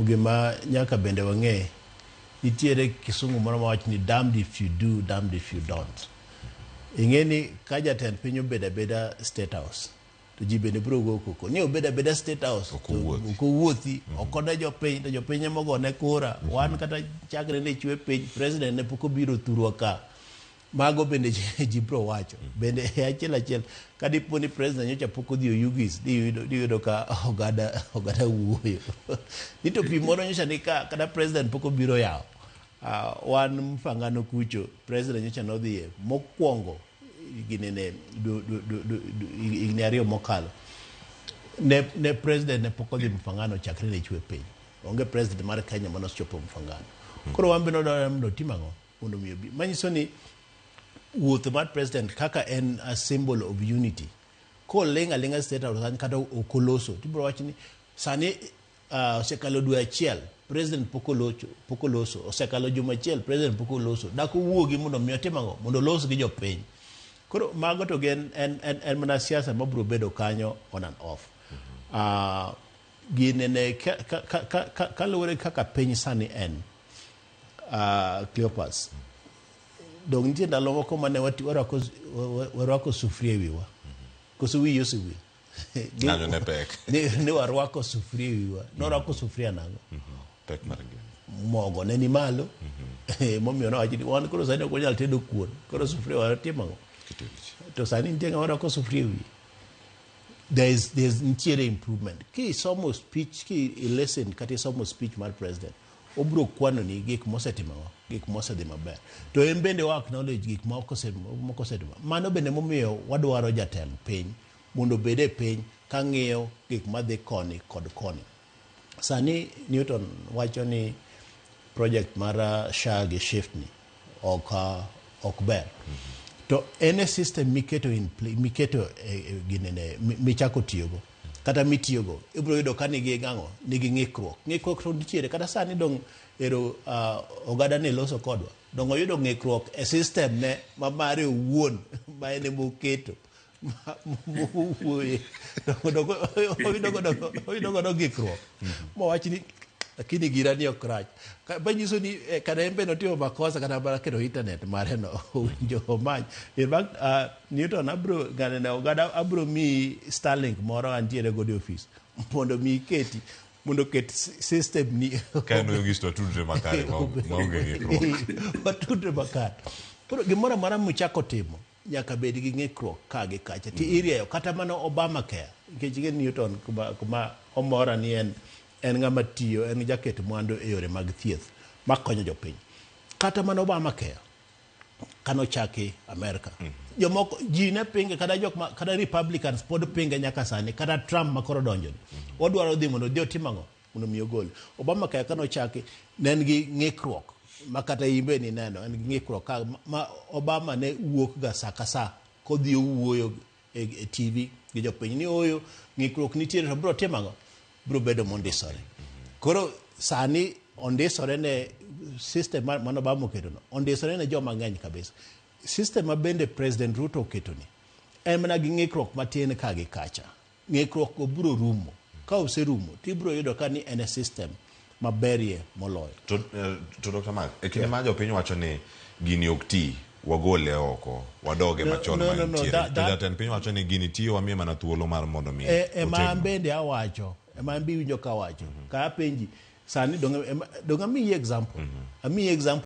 gima nyaka bende wang'e nitiere kisungu moro mawach ni damned if you do, damned if you don't. Ing'eni ka jatend piny obedo abeda State House to ji bende biro go koko ni obedo abeda State House to wuothi okone jopiny to jopiny emogone kura wan kata chakre ne chwe piny president ne pok obiro thurwa ka mago bende ji biro wacho bende achiel kadipo ni president nyocha pok odhi Oyugis diyudo ka ogada wuoyo ni to pi moro nyocha ni ka kada president pok obiro yawo wan mfangano kucho president nyocha nodhiye mokwongo ginene igni ariyo mokalo ne president ne pok odhi mfangano chakre ne chwe piny onge president mar Kenya manochopo mfangano koro wan bende odwaro timang'o mondo mi obi manyiso ni wuotho mar president kaka en a symbol of unity ko lenga State House kata okoloso tibro wach ni sani osekalo dwe achiel president pok oloso osekalo juma achiel president pok oloso dako wuogi mondo mi otimang'o mondo los gi jopiny koro mago to gen en mana siasa mabro bedo kanyo on and off ginene kaluwore kaka piny sani en Cleopas dong nitie ndalo moko mane warwako sufria e wiwa koso wiyi osewil ni warwako sufria e wiwa norwako sufria nang'o mogo ne ni malo momiyo nowachi ni wan koro sani ok wanyal tedo kuon koro sufria watimang'o to sani nitie ng'a warwako sufria e wiye there's nitiere improvement kisomo speech listen kata isomo speech mar president obro kwano ni gik mosetimo gik mosedhi maber to en bende wa acknowledge gik moko osetimo mano bende momiyo wadwaro jatend piny mondo bede piny ka ng'iyo gik madhi koni kod koni sani Newton wacho ni project mar SHA gi shift ni ok ber to ene system miketo ginene michako tiyogo kata mitiyogo ibro yudo ka nigi ng'ang'o nigi ng'ikruok to nitiere kata sani dong ero ogada ne loso kodwa dong oyudo ng'ikruok e system ne mamare owuon ma ene moketo mowuoye oyudo godo ng'ikruok mowach ni lakini girani ok rach banyiso ni kada embe notimo makosa kata bara keto internet mare no winjo omany in fact Newton abro mi Starlink moro antiere godo e office mondo ket system ni kano yogisto tudre makare maonge ng'ikruok watudre makare koro gimoro amora muchako timo nyaka bed gi ng'ikruok ka gi kacha ti irieyo kata mano Obama care nikech gen Newton kuma omora ni en ng'ama tiyo en jaket mwandu e yore mag thieth makonyo jopiny kata mano Obama care kano chaki Amerika jomoko ji ne pinge kata Republicans pod pinge nyaka sani kata Trump makoro donjo odwaro dhi mondo dhi otimang'o mondo mi ogol Obama care kano chaki ne en gi ng'ikruok makata imbe ni neno en gi ng'ikruok ma Obama ne wuok ga sa ka sa kodhi owuoyo e TV gi jopiny ni oyo ng'ikruok nitiere to bro timang'o bro bedo mondisore koro sani ondisore ne system mano Obama oketo no ondisore ne joma ng'eny kabisa system ma bende President Ruto oketo ni en mana gi ng'ikruok matin ka gi kacha ng'ikruok go bro rumo ka oserumo tibro yudo ka ni en system maberie moloyo to Dr. Mark kinde ma jopiny wacho ni gini ok ti wagole oko wadoge machon mantiere to jatend piny wacho ni gini tiyo wamiye mana thuolo mar mondo mi ema bende awacho ema mbi winjo ka wacho ka penji sani donga mi example